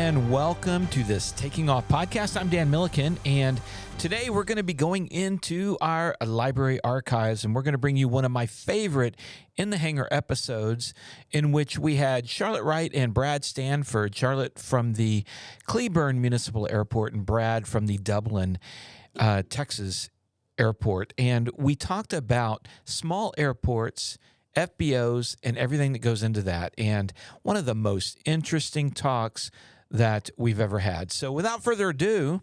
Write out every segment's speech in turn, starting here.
and welcome to this Taking Off podcast. I'm Dan Milliken, and today we're going to be going into our library archives, and we're going to bring you one of my favorite In the Hangar episodes, in which we had Sharlette Wright and Brad Stanford. Sharlette from the Cleburne Municipal Airport and Brad from the Dublin, Texas Airport. And we talked about small airports, FBOs, and everything that goes into that. And one of the most interesting talks that we've ever had. So without further ado,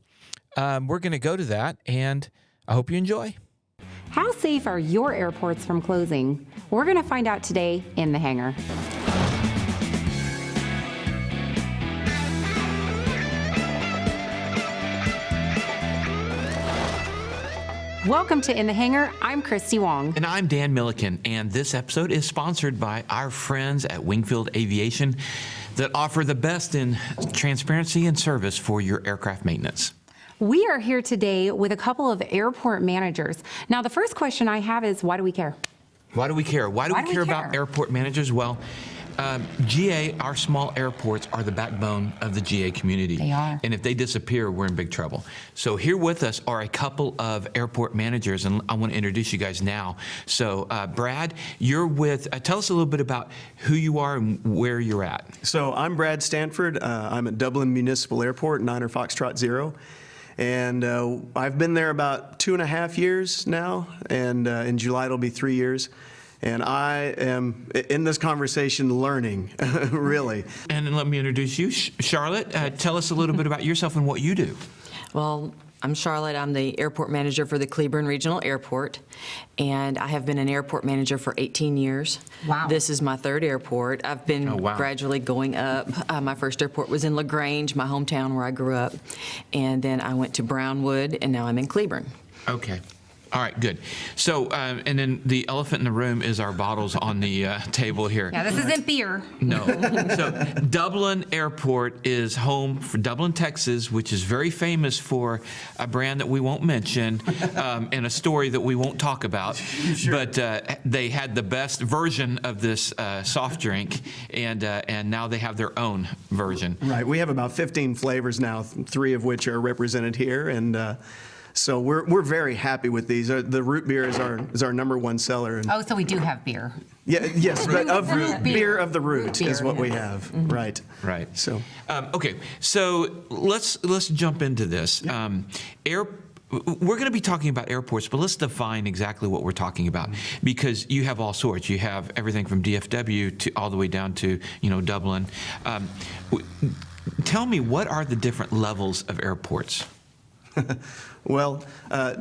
we're going to go to that, and I hope you enjoy. How safe are your airports from closing? We're going to find out today in the hangar. Welcome to In the Hangar. I'm Christy Wong. And I'm Dan Milliken, and this episode is sponsored by our friends at Wingfield Aviation that offer the best in transparency and service for your aircraft maintenance. We are here today with a couple of airport managers. Now, the first question I have is, why do we care? Why do we care? Why do we care about airport managers? Well, GA, our small airports, are the backbone of the GA community. They are. And if they disappear, we're in big trouble. So here with us are a couple of airport managers, and I want to introduce you guys now. So Brad, you're with, tell us a little bit about who you are and where you're at. So I'm Brad Stanford. I'm at Dublin Municipal Airport, 9 Foxtrot 0. And I've been there about 2.5 years now, and in July it'll be 3 years. And I am, in this conversation, learning, really. And let me introduce you, Sharlette. Tell us a little bit about yourself and what you do. Well, I'm Sharlette. I'm the airport manager for the Cleburne Regional Airport, and I have been an airport manager for 18 years. Wow. This is my third airport. I've been gradually going up. My first airport was in LaGrange, my hometown where I grew up, and then I went to Brownwood, and now I'm in Cleburne. Okay. All right, good. So, and then the elephant in the room is our bottles on the table here. Yeah, this isn't beer. No. So, Dublin Airport is home for Dublin, Texas, which is very famous for a brand that we won't mention and a story that we won't talk about. Sure. But they had the best version of this soft drink, and now they have their own version. Right. We have about 15 flavors now, 3 of which are represented here, and so we're very happy with these. The root beer is our number one seller. And Oh, so we do have beer. yeah, yes, but of beer of the root beer. is what we have. Mm-hmm. Right. Right. So okay. So let's jump into this. We're going to be talking about airports, but let's define exactly what we're talking about, because you have all sorts. You have everything from DFW to all the way down to Dublin. Tell me, what are the different levels of airports? Well,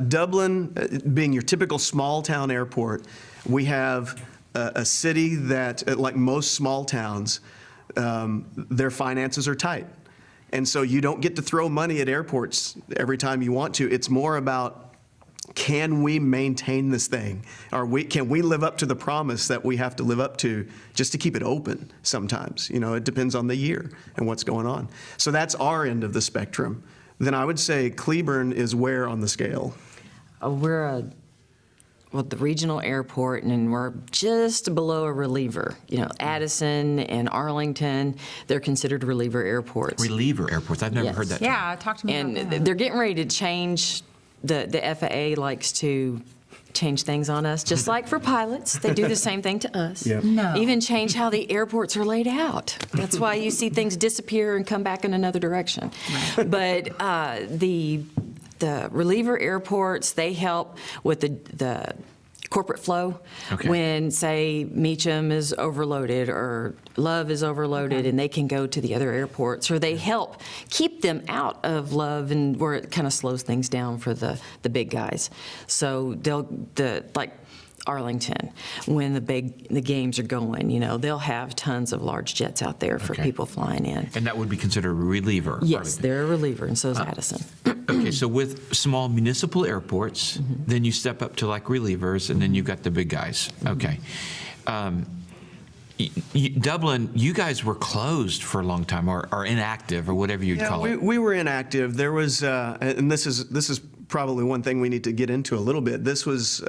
Dublin, being your typical small-town airport, we have a city that, like most small towns, their finances are tight. And so you don't get to throw money at airports every time you want to. It's more about, can we maintain this thing? Can we live up to the promise that we have to live up to just to keep it open sometimes? It depends on the year and what's going on. So that's our end of the spectrum. Then I would say Cleburne is where on the scale? We're the regional airport, and we're just below a reliever. Addison and Arlington, they're considered reliever airports. Reliever airports? I've never heard that term. Yeah, talk to me about that. And they're getting ready to change. The FAA likes to change things on us, just like for pilots. They do the same thing to us. Yep. No. Even change how the airports are laid out. That's why you see things disappear and come back in another direction. But the reliever airports, they help with the corporate flow. Okay. When, say, Meacham is overloaded or Love is overloaded, and they can go to the other airports, or they help keep them out of Love, and where it kind of slows things down for the big guys. So like Arlington, when the games are going, they'll have tons of large jets out there for people flying in. And that would be considered a reliever? Yes, they're a reliever, and so is Addison. Okay, so with small municipal airports, then you step up to like relievers, and then you've got the big guys. Okay. Dublin, you guys were closed for a long time, or inactive, or whatever you'd call it. We were inactive. There was, and this is probably one thing we need to get into a little bit. This was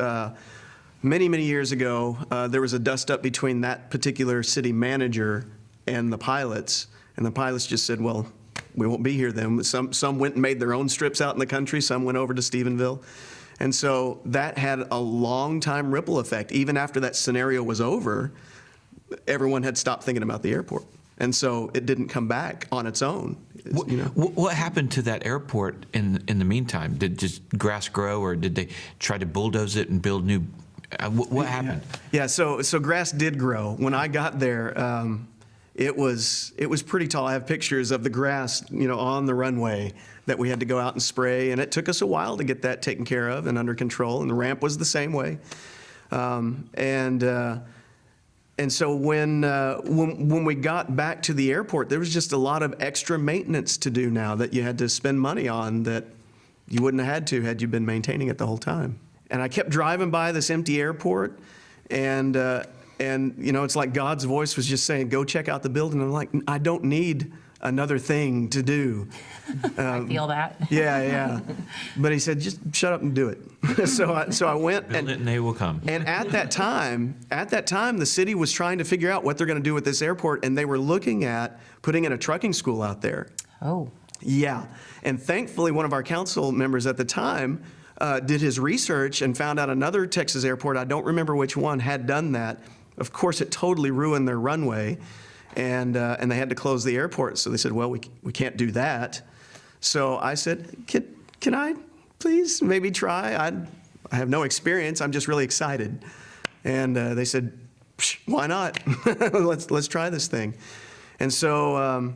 many, many years ago. There was a dust-up between that particular city manager and the pilots just said, well, we won't be here then. Some went and made their own strips out in the country. Some went over to Stephenville. And so that had a long time ripple effect. Even after that scenario was over, everyone had stopped thinking about the airport. And so it didn't come back on its own. What happened to that airport in the meantime? Did just grass grow, or did they try to bulldoze it and build new? What happened? Yeah, so grass did grow. When I got there, it was pretty tall. I have pictures of the grass, on the runway that we had to go out and spray, and it took us a while to get that taken care of and under control. And the ramp was the same way. And so when we got back to the airport, there was just a lot of extra maintenance to do now that you had to spend money on that you wouldn't have had to had you been maintaining it the whole time. And I kept driving by this empty airport, and it's like God's voice was just saying, "Go check out the building." And I'm like, I don't need another thing to do. I feel that. Yeah. But he said, just shut up and do it. So I went. Build it and they will come. And at that time, the city was trying to figure out what they're going to do with this airport, and they were looking at putting in a trucking school out there. Oh. Yeah. And thankfully, one of our council members at the time did his research and found out another Texas airport, I don't remember which one, had done that. Of course, it totally ruined their runway, and they had to close the airport. So they said, well, we can't do that. So I said, can I please maybe try? I have no experience. I'm just really excited. And they said, why not? let's try this thing. And so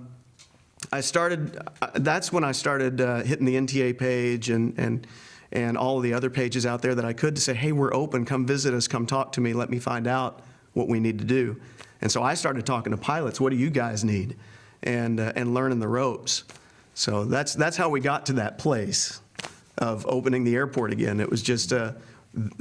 I started. That's when I started hitting the NTA page and all of the other pages out there that I could to say, hey, we're open. Come visit us. Come talk to me. Let me find out what we need to do. And so I started talking to pilots. What do you guys need? And learning the ropes. So that's how we got to that place of opening the airport again. It was just the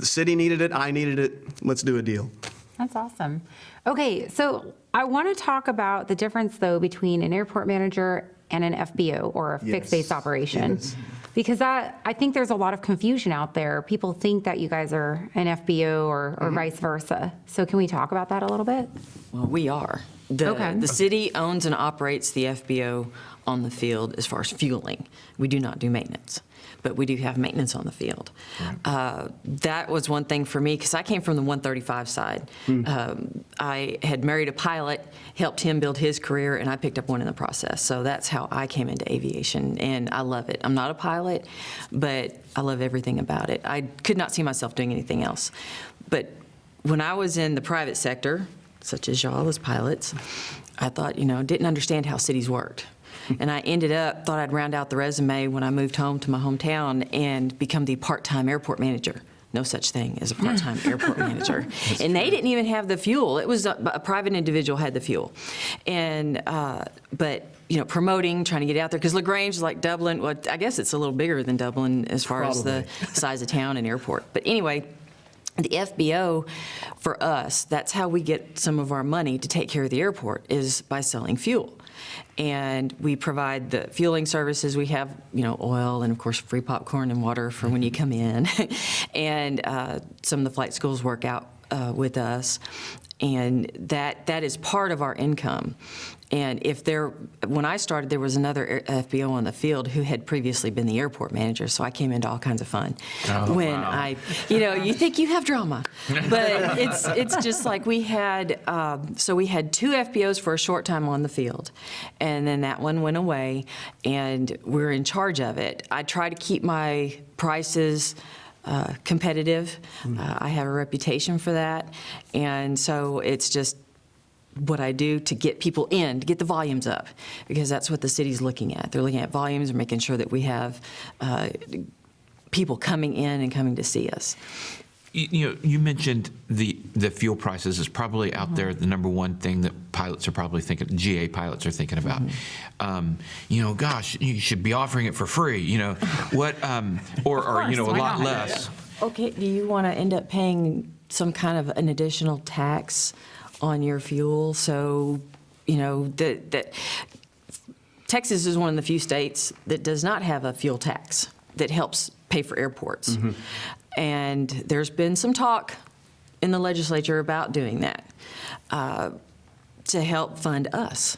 city needed it. I needed it. Let's do a deal. That's awesome. Okay, so I want to talk about the difference, though, between an airport manager and an FBO, or a fixed base operation. Yes. Because I think there's a lot of confusion out there. People think that you guys are an FBO or vice versa. So can we talk about that a little bit? Well, we are. Okay. The city owns and operates the FBO on the field as far as fueling. We do not do maintenance, but we do have maintenance on the field. Right. That was one thing for me, because I came from the 135 side. I had married a pilot, helped him build his career, and I picked up one in the process. So that's how I came into aviation, and I love it. I'm not a pilot, but I love everything about it. I could not see myself doing anything else. But when I was in the private sector, such as y'all as pilots, I thought, didn't understand how cities worked. And I thought I'd round out the resume when I moved home to my hometown and become the part-time airport manager. No such thing as a part-time airport manager. And they didn't even have the fuel. It was a private individual had the fuel. And, but, promoting, trying to get out there, because LaGrange is like Dublin. Well, I guess it's a little bigger than Dublin as far as the size of town and airport. But anyway, the FBO, for us, that's how we get some of our money to take care of the airport, is by selling fuel. And we provide the fueling services. We have, oil and, of course, free popcorn and water for when you come in. And some of the flight schools work out with us. And that is part of our income. And when I started, there was another FBO on the field who had previously been the airport manager, so I came into all kinds of fun. You think you have drama, but it's just like we had 2 FBOs for a short time on the field, and then that one went away, and we're in charge of it. I try to keep my prices competitive. I have a reputation for that, and so it's just what I do to get people in, to get the volumes up, because that's what the city's looking at. They're looking at volumes and making sure that we have people coming in and coming to see us. You mentioned the fuel prices is probably out there the number one thing that pilots are probably thinking, GA pilots are thinking about. Gosh, you should be offering it for free. What or a lot less. Okay, do you want to end up paying some kind of an additional tax on your fuel? So, that Texas is one of the few states that does not have a fuel tax that helps pay for airports. And there's been some talk in the legislature about doing that to help fund us.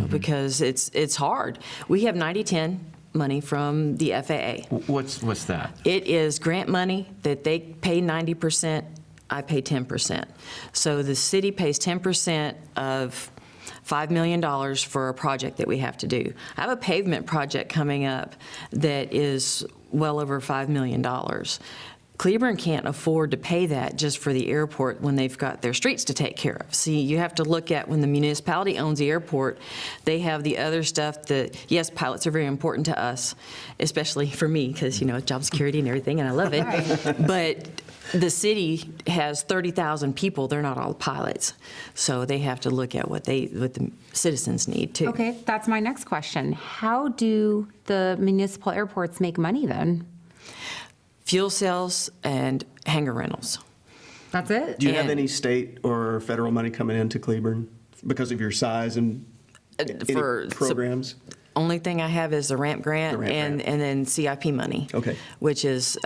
because it's hard. We have 90/10 money from the FAA. What's that? It is grant money that they pay 90%, I pay 10%. So the city pays 10% of $5 million for a project that we have to do. I have a pavement project coming up that is well over $5 million. Cleburne can't afford to pay that just for the airport when they've got their streets to take care of. See, you have to look at when the municipality owns the airport, they have the other stuff that, yes, pilots are very important to us, especially for me, because, job security and everything, and I love it. But the city has 30,000 people. They're not all pilots. So they have to look at what the citizens need, too. Okay, that's my next question. How do the municipal airports make money then? Fuel sales and hangar rentals. That's it? Do you have And- any state or federal money coming into Cleburne because of your size and any for- programs? Only thing I have is the ramp grant, The ramp and, grant. and then CIP money. Okay. Which is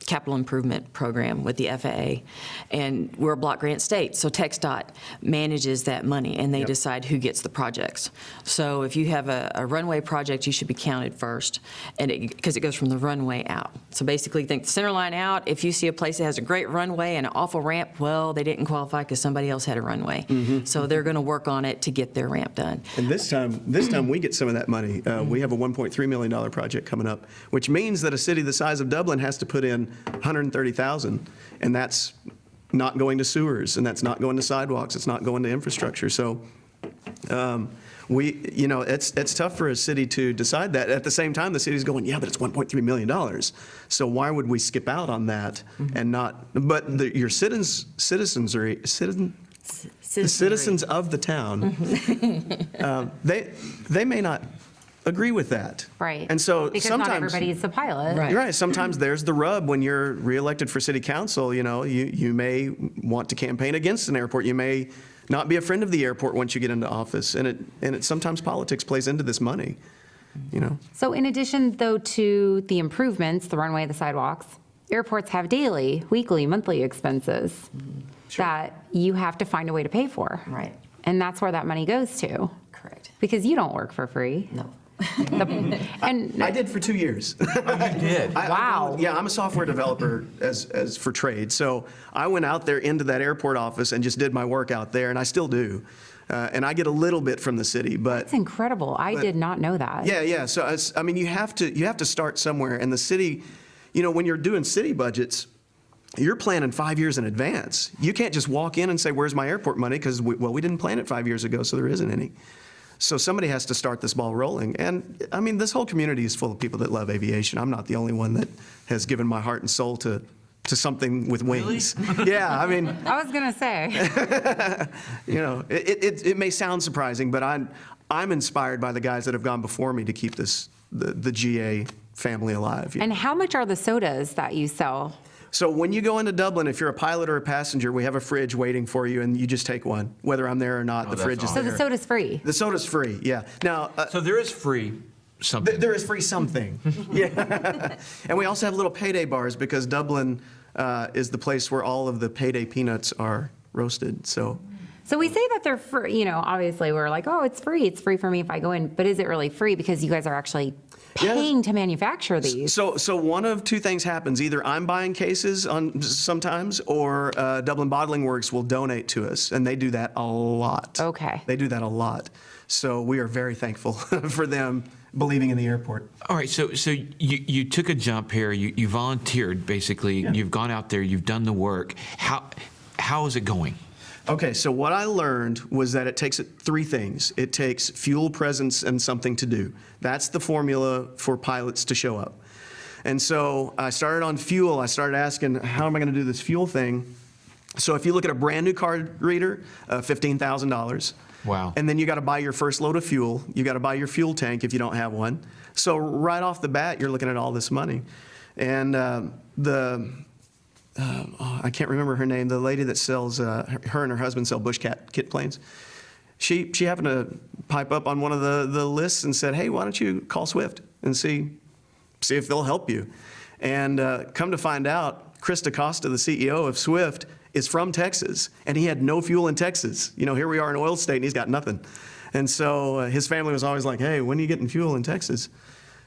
capital improvement program with the FAA. And we're a block grant state, so TxDOT manages that money, and they Yep. decide who gets the projects. So if you have a runway project, you should be counted first, and because it goes from the runway out. So basically, think the center line out. If you see a place that has a great runway and an awful ramp, well, they didn't qualify because somebody else had a runway. So they're going to work on it to get their ramp done. And this time we get some of that money. We have a $1.3 million project coming up, which means that a city the size of Dublin has to put in $130,000, and that's not going to sewers, and that's not going to sidewalks, it's not going to infrastructure. So it's tough for a city to decide that. At the same time, the city's going, yeah, but it's $1.3 million. So why would we skip out on that and not? But your citizens of the town, they may not agree with that. Right. And so because sometimes not everybody's a pilot. Right. You're right. Sometimes there's the rub when you're reelected for city council. You may want to campaign against an airport. You may not be a friend of the airport once you get into office, and it sometimes politics plays into this money. So in addition, though, to the improvements, the runway, the sidewalks, airports have daily, weekly, monthly expenses that you have to find a way to pay for. Right. And that's where that money goes to. Correct. Because you don't work for free. No. And I did for 2 years. You did. Wow. I'm a software developer as for trade. So I went out there into that airport office and just did my work out there, and I still do. And I get a little bit from the city, but that's incredible. I did not know that. yeah. So you have to start somewhere, and the city, when you're doing city budgets, you're planning 5 years in advance. You can't just walk in and say, "Where's my airport money?" Because we didn't plan it 5 years ago, so there isn't any. So somebody has to start this ball rolling. And this whole community is full of people that love aviation. I'm not the only one that has given my heart and soul to something with wings. Yeah, I was going to say. it may sound surprising, but I'm inspired by the guys that have gone before me to keep the GA family alive. And how much are the sodas that you sell? So when you go into Dublin, if you're a pilot or a passenger, we have a fridge waiting for you, and you just take one, whether I'm there or not. The that's fridge is So there. the soda's free. The soda's free, yeah. Now, So there is free something. there is free something. Yeah. And we also have little payday bars because Dublin is the place where all of the payday peanuts are roasted. So So we say that they're free, obviously we're like, oh, it's free. It's free for me if I go in. But is it really free because you guys are actually paying to manufacture these? So one of two things happens. Either I'm buying cases sometimes, or Dublin Bottling Works will donate to us, and they do that a lot. Okay. They do that a lot. So we are very thankful for them believing in the airport. All right, so you took a jump here. You volunteered, basically. Yeah. You've gone out there. You've done the work. How is it going? Okay, so what I learned was that it takes three things. It takes fuel, presence, and something to do. That's the formula for pilots to show up. And so I started on fuel. I started asking, how am I going to do this fuel thing? So if you look at a brand new card reader, $15,000. Wow. And then you got to buy your first load of fuel. You got to buy your fuel tank if you don't have one. So right off the bat, you're looking at all this money. And I can't remember her name, the lady that sells, her and her husband sell Bush kit planes. She happened to pipe up on one of the lists and said, hey, why don't you call Swift and see if they'll help you. And come to find out, Chris DaCosta, the CEO of Swift, is from Texas, and he had no fuel in Texas. Here we are in oil state, and he's got nothing. And so his family was always like, hey, when are you getting fuel in Texas?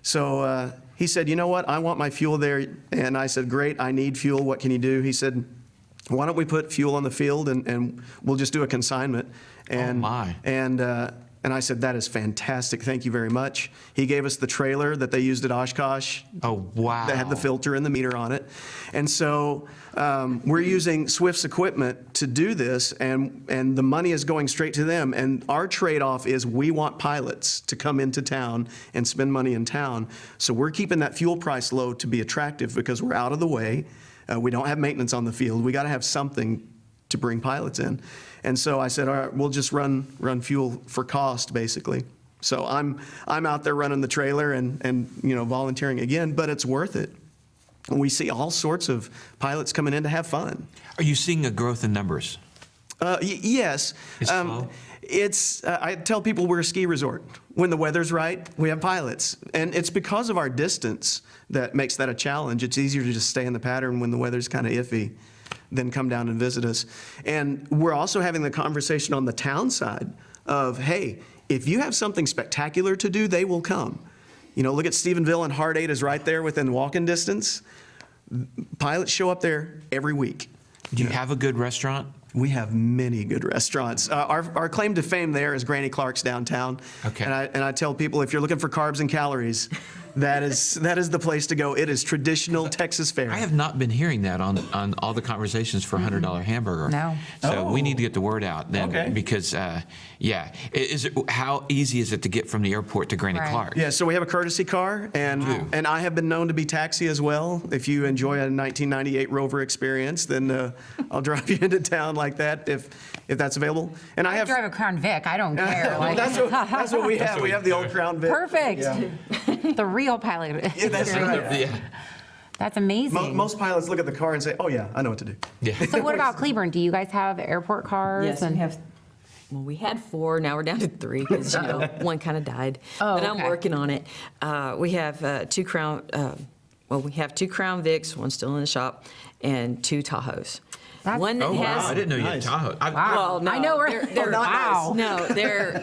So he said, you know what, I want my fuel there. And I said, great, I need fuel. What can you do? He said, why don't we put fuel on the field and we'll just do a consignment. And, Oh, my. And I said, that is fantastic. Thank you very much. He gave us the trailer that they used at Oshkosh. Oh, wow. That had the filter and the meter on it. And so we're using Swift's equipment to do this, and the money is going straight to them. And our trade-off is we want pilots to come into town and spend money in town. So we're keeping that fuel price low to be attractive because we're out of the way. We don't have maintenance on the field. We got to have something to bring pilots in. And so I said, all right, we'll just run fuel for cost, basically. So I'm out there running the trailer and volunteering again, but it's worth it. We see all sorts of pilots coming in to have fun. Are you seeing a growth in numbers? Yes. It's slow? I tell people we're a ski resort. When the weather's right, we have pilots. And it's because of our distance that makes that a challenge. It's easier to just stay in the pattern when the weather's kind of iffy than come down and visit us. And we're also having the conversation on the town side of, hey, if you have something spectacular to do, they will come. Look at Stephenville, and Heart 8 is right there within walking distance. Pilots show up there every week. Do you have a good restaurant? We have many good restaurants. Our claim to fame there is Granny Clark's downtown. Okay. And I tell people, if you're looking for carbs and calories, that is the place to go. It is traditional Texas fare. I have not been hearing that on all the conversations for $100 hamburger. No. So we Oh. need to get the word out then. Okay. Because, how easy is it to get from the airport to Granny Right. Clark? Yeah, so we have a courtesy car, and I have been known to be taxi as well. If you enjoy a 1998 Rover experience, then I'll drive you into town like that if that's available. And I I have drive a Crown Vic. I don't care. Well, that's what we have. what We have the old Crown Vic. Perfect. Yeah. The real pilot. Yeah, that's right. Yeah. That's amazing. Most pilots look at the car and say, "Oh yeah, I know what to do." Yeah. So what about Cleburne? Do you guys have airport cars? Yes, we have. Well, we had 4. Now we're down to 3 because one kind of died. Oh, but I'm okay. working on it. We have 2 Crown. We have 2 Crown Vics. One's still in the shop, and 2 Tahoes. That's- One that Oh, wow. has. I didn't know you had Nice. Tahoe. Wow. Well, no, I know where. they're wow. No, they're.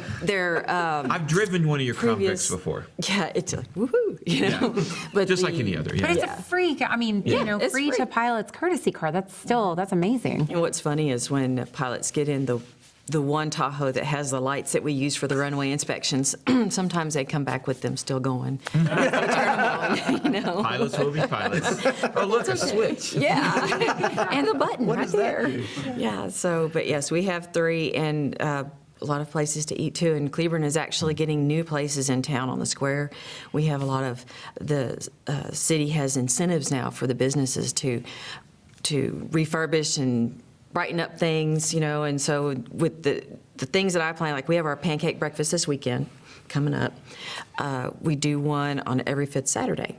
I've driven one of your Crown previous- Vics before. Yeah, it's like woohoo, But Just like the- any other, yeah. But it's Yeah. a free, it's free to free. pilots courtesy car. That's amazing. And what's funny is when pilots get in the one Tahoe that has the lights that we use for the runway inspections, sometimes they come back with them still going. Turn them on, Pilots will be pilots. Oh, look, a switch. Yeah, and the button right does that there. do? Yeah. So, but yes, we have 3 and a lot of places to eat too. And Cleburne is actually getting new places in town on the square. We have a lot of the city has incentives now for the businesses to refurbish and brighten up things, and so with the things that I plan, like we have our pancake breakfast this weekend coming up. We do one on every 5th Saturday.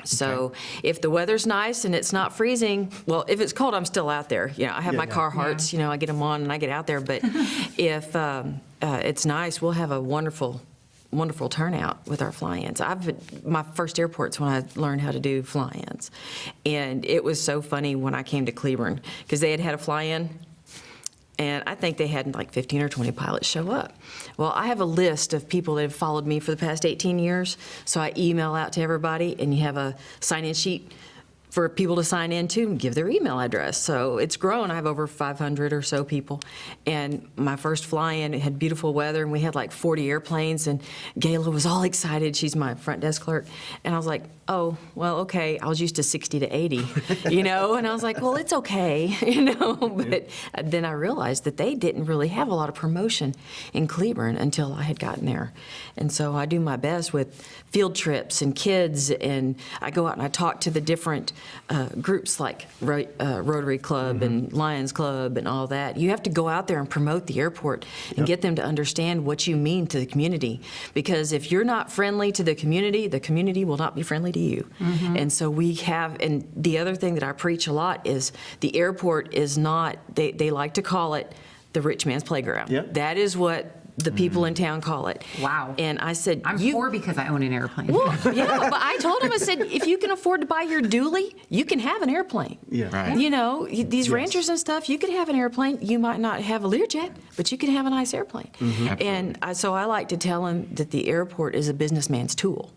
So if the weather's nice and it's not freezing, well, if it's cold, I'm still out there. I have my Carhartts, I get them on and I get out there. But if it's nice, we'll have a wonderful turnout with our fly-ins. My first airport's when I learned how to do fly-ins. And it was so funny when I came to Cleburne because they had a fly-in. And I think they had like 15 or 20 pilots show up. Well, I have a list of people that have followed me for the past 18 years. So I email out to everybody, and you have a sign-in sheet for people to sign into and give their email address. So it's grown. I have over 500 or so people. And my first fly-in, it had beautiful weather, and we had like 40 airplanes, and Gayla was all excited. She's my front desk clerk. And I was like, oh, well, okay. I was used to 60 to 80, And I was like, well, it's okay, But then I realized that they didn't really have a lot of promotion in Cleburne until I had gotten there. And so I do my best with field trips and kids, and I go out and I talk to the different groups like Rotary Club and Lions Club and all that. You have to go out there and promote the airport and get them to understand what you mean to the community. Because if you're not friendly to the community will not be friendly to you. And so we have, and the other thing that I preach a lot is the airport is not, they like to call it the rich man's playground. Yeah. That is what the people in town call it. Wow. And I said, I'm poor because I own an airplane. Well, yeah, but I told him, I said, if you can afford to buy your dually, you can have an airplane. Yeah. Right. You know, these ranchers and stuff, you could have an airplane. You might not have a Learjet, but you can have a nice airplane. And so I like to tell him that the airport is a businessman's tool.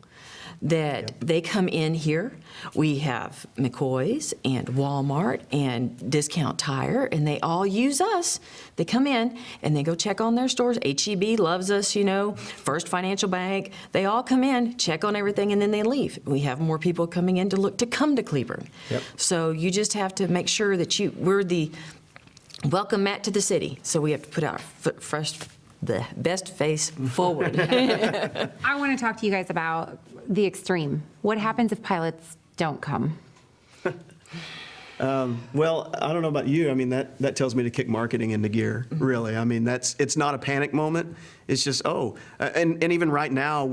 That they come in here. We have McCoy's and Walmart and Discount Tire, and they all use us. They come in and they go check on their stores. HEB loves us, you know, First Financial Bank. They all come in, check on everything, and then they leave. We have more people coming in to come to Cleburne. Yep. So you just have to make sure that we're the welcome mat to the city. So we have to put our the best face forward. I want to talk to you guys about the extreme. What happens if pilots don't come? Well, I don't know about you. I mean, that tells me to kick marketing into gear, really. I mean, it's not a panic moment. It's just, and even right now,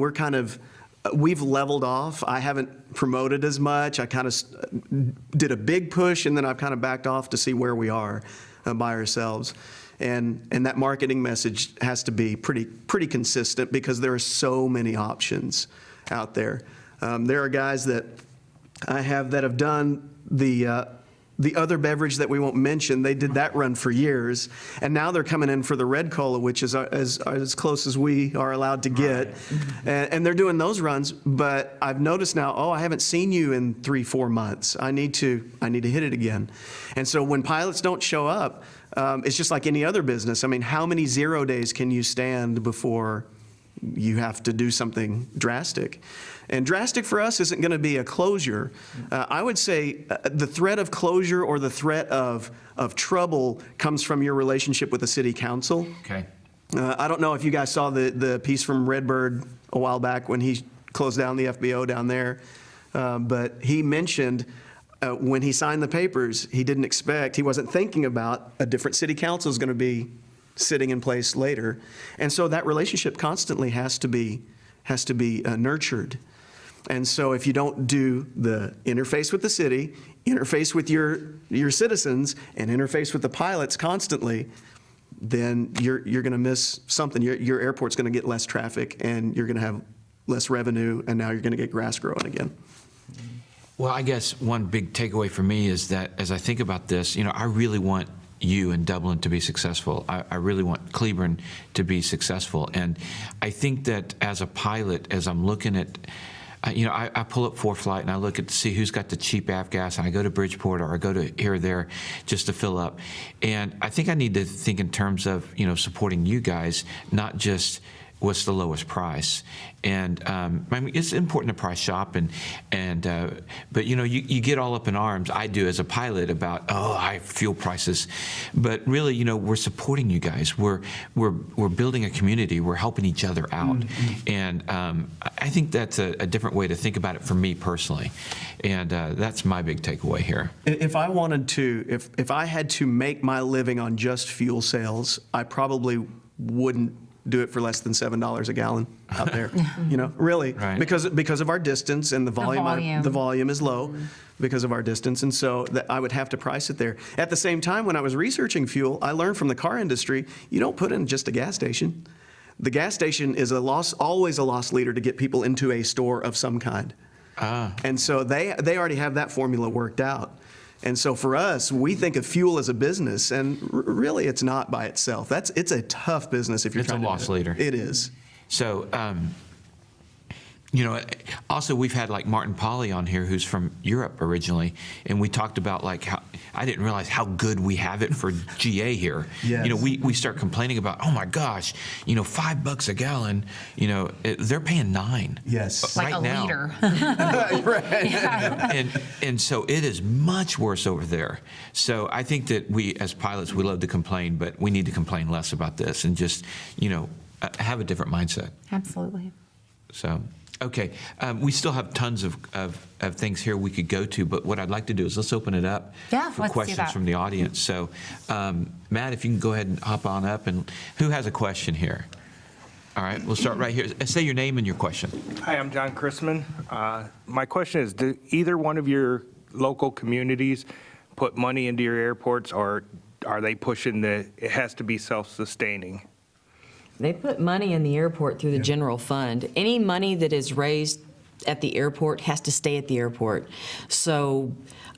we've leveled off. I haven't promoted as much. I kind of did a big push, and then I've kind of backed off to see where we are by ourselves. And that marketing message has to be pretty consistent because there are so many options out there. There are guys that I have that have done the other beverage that we won't mention. They did that run for years, and now they're coming in for the red cola, which is as close as we are allowed to get. And they're doing those runs. But I've noticed now, I haven't seen you in 3-4 months. I need to hit it again. And so when pilots don't show up, it's just like any other business. I mean, how many 0 days can you stand before you have to do something drastic? And drastic for us isn't going to be a closure. I would say the threat of closure or the threat of trouble comes from your relationship with the city council. Okay. I don't know if you guys saw the piece from Redbird a while back when he closed down the FBO down there, but he mentioned when he signed the papers, he wasn't thinking about a different city council is going to be sitting in place later. And so that relationship constantly has to be nurtured. And so if you don't do the interface with the city, interface with your citizens, and interface with the pilots constantly, then you're going to miss something. Your airport's going to get less traffic, and you're going to have less revenue, and now you're going to get grass growing again. Well, I guess one big takeaway for me is that as I think about this, I really want you in Dublin to be successful. I really want Cleburne to be successful. And I think that as a pilot, as I'm looking at, I pull up ForeFlight and I look to see who's got the cheap avgas, and I go to Bridgeport or I go to here or there just to fill up. And I think I need to think in terms of, supporting you guys, not just what's the lowest price. And I mean, it's important to price shop, but you get all up in arms. I do as a pilot about high fuel prices, but really we're supporting you guys. We're building a community. We're helping each other out, and I think that's a different way to think about it for me personally, and that's my big takeaway here. If I wanted to, if I had to make my living on just fuel sales, I probably wouldn't do it for less than $7 a gallon out there, really, Right. because of our distance and the volume. The volume is low because of our distance, and so I would have to price it there. At the same time, when I was researching fuel, I learned from the car industry, you don't put in just a gas station. The gas station is always a loss leader to get people into a store of some kind. And so they already have that formula worked out. And so for us, we think of fuel as a business, and really it's not by itself. It's a tough business if you're trying to do it. It's a loss leader. It is. So, also we've had like Martin Polly on here, who's from Europe originally, and we talked about like how I didn't realize how good we have it for GA here. Yes. We start complaining about, oh my gosh, $5 a gallon, they're paying $9. Yes. Like right a now. liter. Right. And so it is much worse over there. So I think that we as pilots, we love to complain, but we need to complain less about this and just have a different mindset. Absolutely. So. Okay, we still have tons of things here we could go to, but what I'd like to do is let's open it up for let's do questions that. from the audience. So, Matt, if you can go ahead and hop on up, and who has a question here? All right, we'll start right here. Say your name and your question. Hi, I'm John Chrisman. My question is, do either one of your local communities put money into your airports, or are they pushing it has to be self-sustaining? They put money in the airport through the general fund. Any money that is raised at the airport has to stay at the airport. So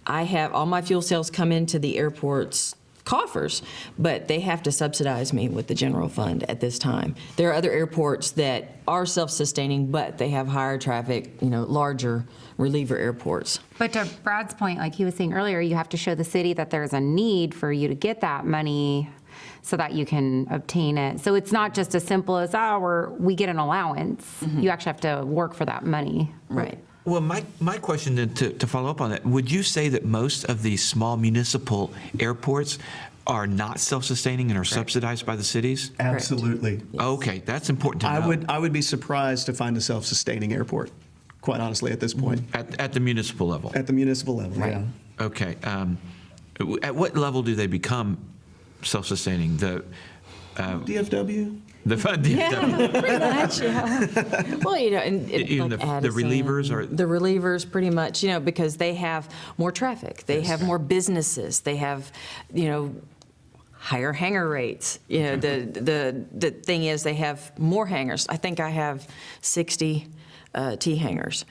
I have, all my fuel sales come into the airport's coffers, but they have to subsidize me with the general fund at this time. There are other airports that are self-sustaining, but they have higher traffic, larger reliever airports. But to Brad's point, like he was saying earlier, you have to show the city that there's a need for you to get that money so that you can obtain it. So it's not just as simple as, we get an allowance. You actually have to work for that money. Right. Well, my question then to follow up on that, would you say that most of these small municipal airports are not self-sustaining and are subsidized by the cities? Absolutely. Okay, that's important to know. I would be surprised to find a self-sustaining airport, quite honestly, at this point. At the municipal level? At the municipal level, yeah. Okay. At what level do they become self-sustaining? The DFW? The fund, Pretty much, yeah. Well, and Even like the Addison, relievers are- the relievers, pretty much, because they have more traffic, they have more businesses, they have, higher hangar rates. The thing is, they have more hangars. I think I have 60 T hangars.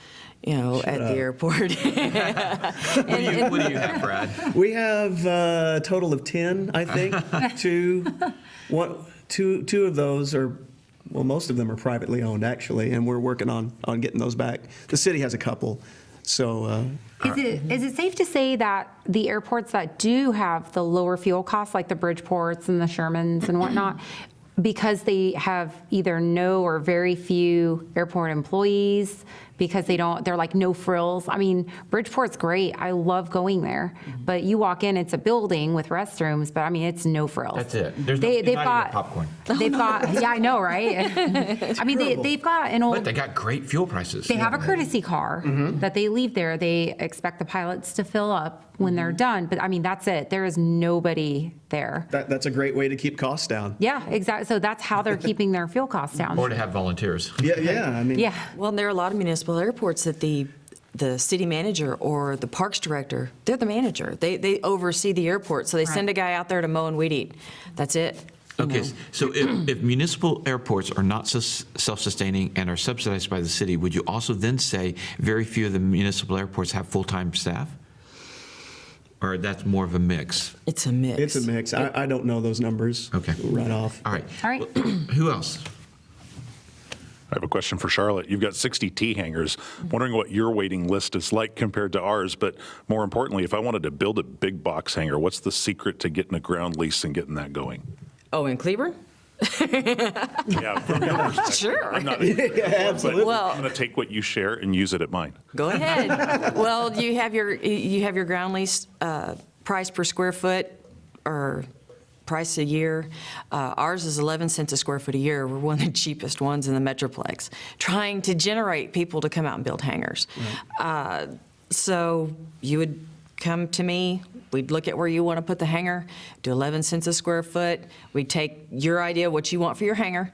At the airport. what do you have, Brad? We have a total of 10, I think. Two of those are, well, most of them are privately owned, actually, and we're working on getting those back. The city has a couple, so. Is it safe to say that the airports that do have the lower fuel costs, like the Bridgeports and the Shermans and whatnot, because they have either no or very few airport employees, because they're like no frills. I mean, Bridgeport's great. I love going there. But you walk in, it's a building with restrooms, but I mean, it's no frills. That's it. There's they've not got even popcorn. They've got, yeah, I know, right? I mean, they've got an old. But they got great fuel prices. They have a courtesy car that they leave there. They expect the pilots to fill up when they're done. But I mean, that's it. There is nobody there. That's a great way to keep costs down. Yeah, exactly. So that's how they're keeping their fuel costs down. Or to have volunteers. Yeah, I mean. Yeah. Well, there are a lot of municipal airports that the city manager or the parks director, they're the manager. They oversee the airport, so they send a guy out there to mow and weed eat. That's it. Okay, so if municipal airports are not self-sustaining and are subsidized by the city, would you also then say very few of the municipal airports have full-time staff? Or that's more of a mix? It's a mix. It's a mix. I don't know those numbers Okay. right off. All right. All right. Who else? I have a question for Sharlette. You've got 60 T hangars. Wondering what your waiting list is like compared to ours, but more importantly, if I wanted to build a big box hangar, what's the secret to getting a ground lease and getting that going? Oh, in Cleburne? Yeah, from your perspective. Sure. I'm not, absolutely. Well, I'm going to take what you share and use it at mine. Go ahead. Well, you have your ground lease price per square foot or price a year. Ours is 11 cents a square foot a year. We're one of the cheapest ones in the Metroplex, trying to generate people to come out and build hangars. Right. So you would come to me. We'd look at where you want to put the hangar, do 11 cents a square foot. We'd take your idea, what you want for your hangar,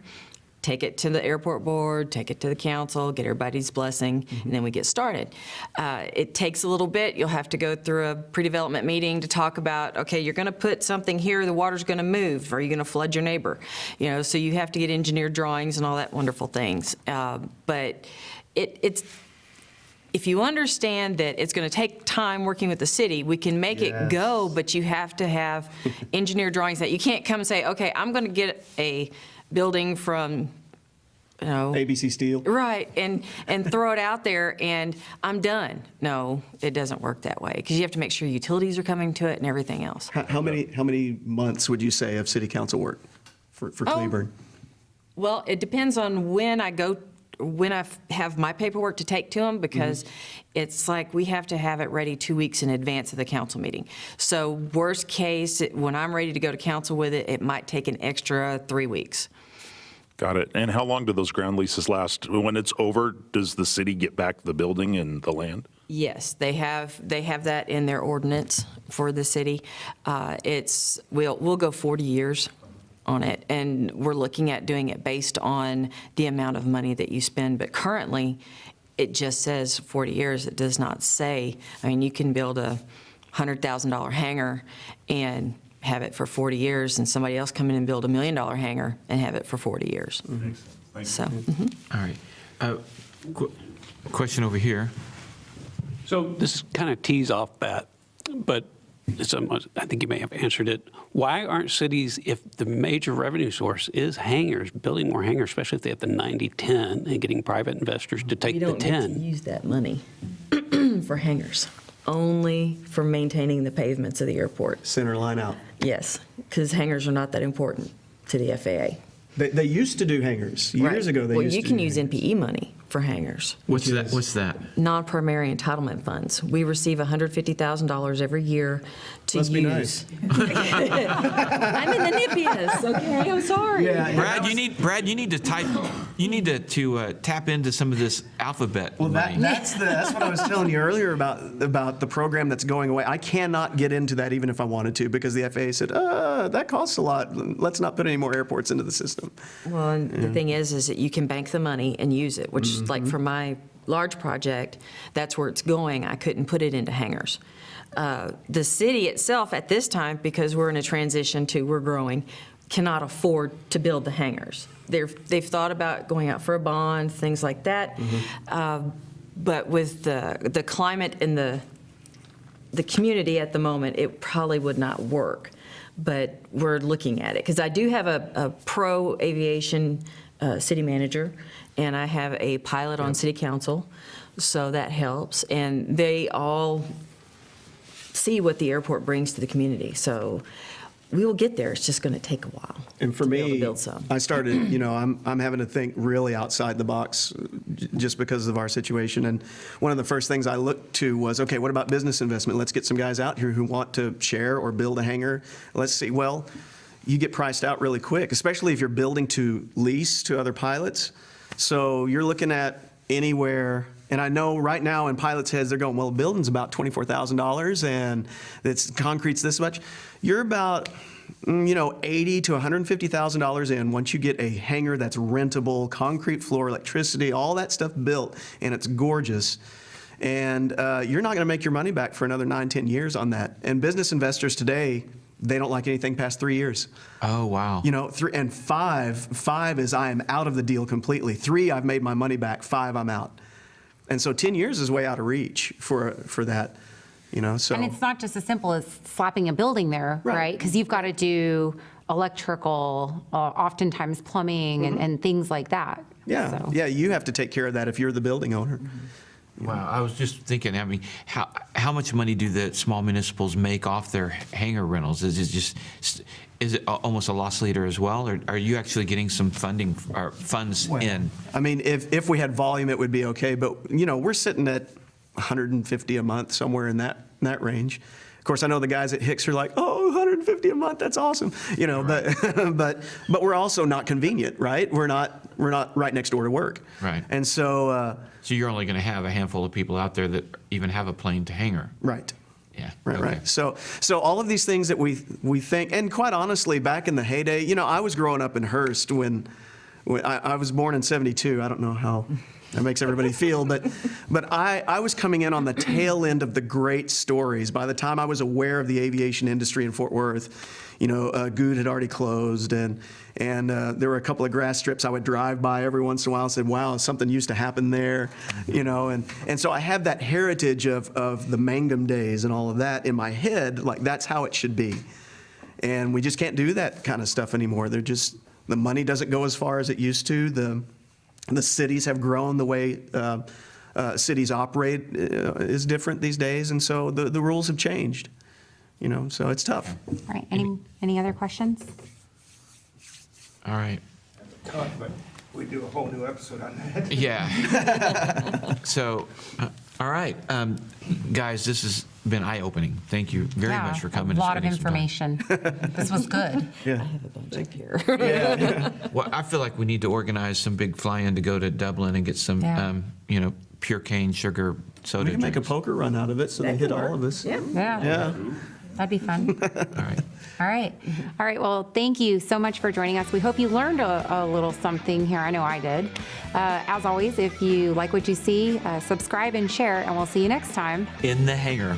take it to the airport board, take it to the council, get everybody's blessing, and then we get started. It takes a little bit. You'll have to go through a pre-development meeting to talk about, okay, you're going to put something here, the water's going to move. Are you going to flood your neighbor? So you have to get engineered drawings and all that wonderful things. But it's if you understand that it's going to take time working with the city, we can make it go, but you have to have engineered drawings that you can't come and say, okay, I'm going to get a building from, ABC Steel. right, and throw it out there and I'm done. No, it doesn't work that way because you have to make sure utilities are coming to it and everything else. How many months would you say of city council work for Cleburne? Well, it depends on when I have my paperwork to take to them because it's like we have to have it ready 2 weeks in advance of the council meeting. So worst case, when I'm ready to go to council with it, it might take an extra 3 weeks. Got it. And how long do those ground leases last? When it's over, does the city get back the building and the land? Yes, they have that in their ordinance for the city. We'll go 40 years on it, and we're looking at doing it based on the amount of money that you spend. But currently, it just says 40 years. It does not say. I mean, you can build a $100,000 hangar and have it for 40 years, and somebody else come in and build $1 million hangar and have it for 40 years. So, All right. Question over here. So this kind of tees off that, but it's almost, I think you may have answered it. Why aren't cities, if the major revenue source is hangars, building more hangars, especially if they have the 90-10 and getting private investors to take we the don't get to 10? use that money for hangars, only for maintaining the pavements of the airport. Center line out. Yes, because hangars are not that important to the FAA. They used to do hangars. Years Right. ago, they well, used you to can do use hangars. NPE money for hangars. What's that? What's that? Non-primary entitlement funds. We receive $150,000 every year to Must be use. nice. I'm in the nippiest, okay? I'm sorry. Brad, you need to type. You need to tap into some of this alphabet Well, money. that's what I was telling you earlier about the program that's going away. I cannot get into that even if I wanted to because the FAA said, that costs a lot. Let's not put any more airports into the system. Well, and the thing is that you can bank the money and use it, which like for my large project, that's where it's going. I couldn't put it into hangars. The city itself at this time, because we're in a transition to we're growing, cannot afford to build the hangars. They've thought about going out for a bond, things like that. But with the climate in the community at the moment, it probably would not work. But we're looking at it because I do have a pro aviation city manager, and I have a pilot on city council, so that helps. And they all see what the airport brings to the community. So we will get there. It's just going to take a while. And for to be able to me, build some. I started, I'm having to think really outside the box just because of our situation. And one of the first things I looked to was, okay, what about business investment? Let's get some guys out here who want to share or build a hangar. Let's see. Well, you get priced out really quick, especially if you're building to lease to other pilots. So you're looking at anywhere. And I know right now in pilots' heads, they're going, well, a building's about $24,000 and it's concrete's this much. You're about, $80,000 to $150,000 in once you get a hangar that's rentable, concrete floor, electricity, all that stuff built, and it's gorgeous. And you're not going to make your money back for another 9-10 years on that. And business investors today, they don't like anything past 3 years. Oh, wow. 3 and 5 is I am out of the deal completely. 3, I've made my money back. 5, I'm out. And so 10 years is way out of reach for that, so. And it's not just as simple as slapping a building there, right? Because you've got to do electrical, oftentimes plumbing and things like that. Yeah, So. yeah, you have to take care of that if you're the building owner. Wow, I was just thinking, how much money do the small municipals make off their hangar rentals? Is it almost a loss leader as well, or are you actually getting some funding or funds in? I mean, if we had volume, it would be okay, but, we're sitting at 150 a month, somewhere in that range. Of course, I know the guys at Hicks are like, oh, 150 a month, that's awesome, but we're also not convenient, right? We're not right next door to work. Right. And so. So you're only going to have a handful of people out there that even have a plane to hangar. Right. Yeah. Right, okay. right. So all of these things that we think, and quite honestly, back in the heyday, I was growing up in Hearst when I was born in '72. I don't know how that makes everybody feel, but I was coming in on the tail end of the great stories. By the time I was aware of the aviation industry in Fort Worth, Good had already closed, and there were a couple of grass strips I would drive by every once in a while and said, wow, something used to happen there, and so I have that heritage of the Mangum days and all of that in my head, like that's how it should be. And we just can't do that kind of stuff anymore. The money doesn't go as far as it used to. The cities have grown. The way cities operate is different these days, and so the rules have changed. So it's tough. All right, any other questions? All right. But we do a whole new episode on that. Yeah. So, all right, guys, this has been eye-opening. Thank you very much for coming. A lot of and spending some time. information. This was good. I have a bunch up here. Well, I feel like we need to organize some big fly-in to go to Dublin and get some, Yeah. pure cane sugar soda We can make a drinks. poker run out of it so they hit all of us. Yeah. Yeah, that'd be fun. All right. All right. All right. Well, thank you so much for joining us. We hope you learned a little something here. I know I did. As always, if you like what you see, subscribe and share, and we'll see you next time. In the hangar.